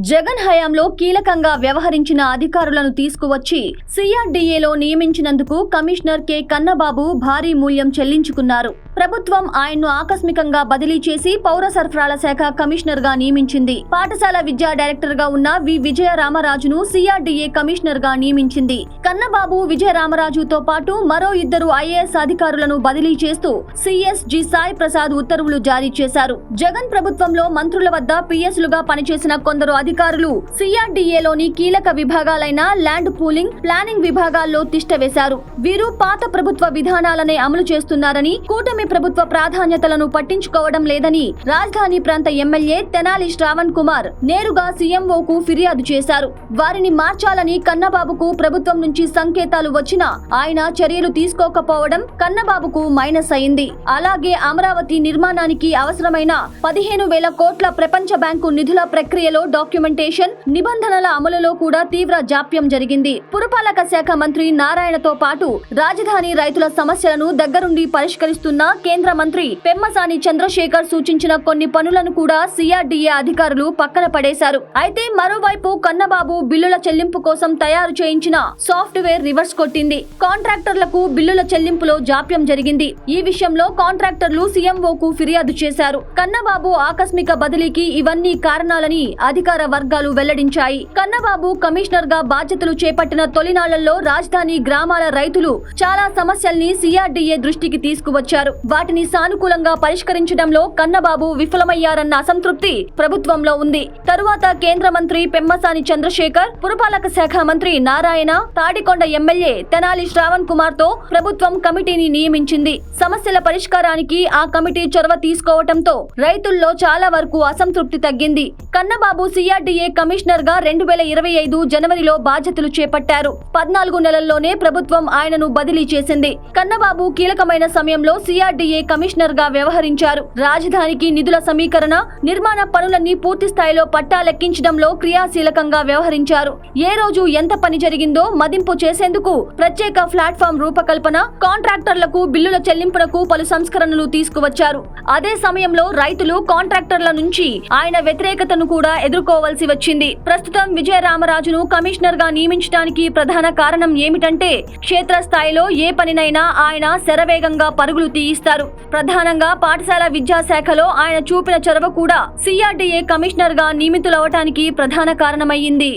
జగన్ హయాంలో కీలకంగా వ్యవహరించిన అధికారులను తీసుకువచ్చి సిఆర్డీఏలో నియమించినందుకు కమిషనర్ కె కన్నబాబు భారీ మూల్యం చెల్లించుకున్నారు. ప్రభుత్వం ఆయన్ను ఆకస్మికంగా బదిలీ చేసి పౌర సరఫరాల శాఖ కమిషనర్ గా నియమించింది. పాఠశాల విద్యా డైరెక్టర్ గా ఉన్న వి విజయరామరాజును సిఆర్డీఏ కమిషనర్ గా నియమించింది. కన్నబాబు విజయరామరాజుతో పాటు మరో 2 ఐఏఎస్ అధికారులను బదిలీ చేస్తూ సిఎస్ జి సాయి ప్రసాద్ ఉత్తర్వులు జారీ చేశారు. జగన్ ప్రభుత్వంలో మంత్రుల వద్ద పిఎస్లుగా పనిచేసిన కొందరు అధికారులు సిఆర్డీఏలోని కీలక విభాగాలైన ల్యాండ్ పూలింగ్, ప్లానింగ్ విభాగాల్లో తిష్టవేశారు. వీరు పాత ప్రభుత్వ విధానాలనే అమలు చేస్తున్నారని, కూటమి ప్రభుత్వ ప్రాధాన్యతలను పట్టించుకోవడం లేదని రాజధాని ప్రాంత ఎమ్మెల్యే తెనాలి శ్రావణ్ కుమార్ నేరుగా సీఎంఓకు ఫిర్యాదు చేశారు. వారిని మార్చాలని కన్నబాబుకు ప్రభుత్వం నుంచి సంకేతాలు వచ్చినా ఆయన చర్యలు తీసుకోకపోవడం కన్నబాబుకు మైనస్ అయింది. అలాగే అమరావతి నిర్మాణానికి అవసరమైన 15,000 కోట్ల ప్రపంచ బ్యాంకు నిధుల ప్రక్రియలో డాక్యుమెంటేషన్, నిబంధనల అమలులో కూడా తీవ్ర జాప్యం జరిగింది. పురపాలక శాఖ మంత్రి నారాయణతో పాటు రాజధాని రైతుల సమస్యలను దగ్గరుండి పరిష్కరిస్తున్న కేంద్ర మంత్రి పెమ్మసాని చంద్రశేఖర్ సూచించిన కొన్ని పనులను కూడా సిఆర్డీఏ అధికారులు పక్కన పడేశారు. అయితే మరోవైపు కన్నబాబు బిల్లుల చెల్లింపు కోసం తయారు చేయించిన సాఫ్ట్వేర్ రివర్స్ కొట్టింది. కాంట్రాక్టర్లకు బిల్లుల చెల్లింపులో జాప్యం జరిగింది. ఈ విషయంలో కాంట్రాక్టర్లు సీఎంఓకు ఫిర్యాదు చేశారు. కన్నబాబు ఆకస్మిక బదిలీకి ఇవన్నీ కారణాలని అధికార వర్గాలు వెల్లడించాయి. కన్నబాబు కమిషనర్ గా బాధ్యతలు చేపట్టిన తొలినాళ్లలో రాజధాని గ్రామాల రైతులు చాలా సమస్యల్ని సిఆర్డీఏ దృష్టికి తీసుకువచ్చారు. వాటిని సానుకూలంగా పరిష్కరించడంలో కన్నబాబు విఫలమయ్యారన్న అసంతృప్తి ప్రభుత్వంలో ఉంది. తరువాత కేంద్ర మంత్రి పెమ్మసాని చంద్రశేఖర్, పురపాలక శాఖ మంత్రి నారాయణ, తాడికొండ ఎమ్మెల్యే తెనాలి శ్రావణ్ కుమార్ తో ప్రభుత్వం కమిటీని నియమించింది. సమస్యల పరిష్కారానికి ఆ కమిటీ చొరవ తీసుకోవడంతో రైతుల్లో చాలా వరకు అసంతృప్తి తగ్గింది. కన్నబాబు సిఆర్డీఏ కమిషనర్ గా 2025 జనవరిలో బాధ్యతలు చేపట్టారు. 14 నెలల్లోనే ప్రభుత్వం ఆయనను బదిలీ చేసింది. కన్నబాబు కీలకమైన సమయంలో సిఆర్డీఏ కమిషనర్ గా వ్యవహరించారు. రాజధానికి నిధుల సమీకరణ, నిర్మాణ పనులన్నీ పూర్తి స్థాయిలో పట్టాలెక్కించడంలో క్రియాశీలకంగా వ్యవహరించారు. ఏ రోజు ఎంత పని జరిగిందో మదింపు చేసేందుకు ప్రత్యేక ప్లాట్ఫామ్ రూపకల్పన, కాంట్రాక్టర్లకు బిల్లుల చెల్లింపునకు పలు సంస్కరణలు తీసుకువచ్చారు. అదే సమయంలో రైతులు, కాంట్రాక్టర్ల నుంచి ఆయన వ్యతిరేకతను కూడా ఎదుర్కోవాల్సి వచ్చింది. ప్రస్తుతం విజయరామరాజును కమిషనర్ గా నియమించడానికి ప్రధాన కారణం ఏమిటంటే క్షేత్రస్థాయిలో ఏ పనినైనా ఆయన శరవేగంగా పరుగులు తీయిస్తారు. ప్రధానంగా పాఠశాల విద్యాశాఖలో ఆయన చూపిన చొరవ కూడా సిఆర్డీఏ కమిషనర్ గా నియమితులవటానికి ప్రధాన కారణమయ్యింది.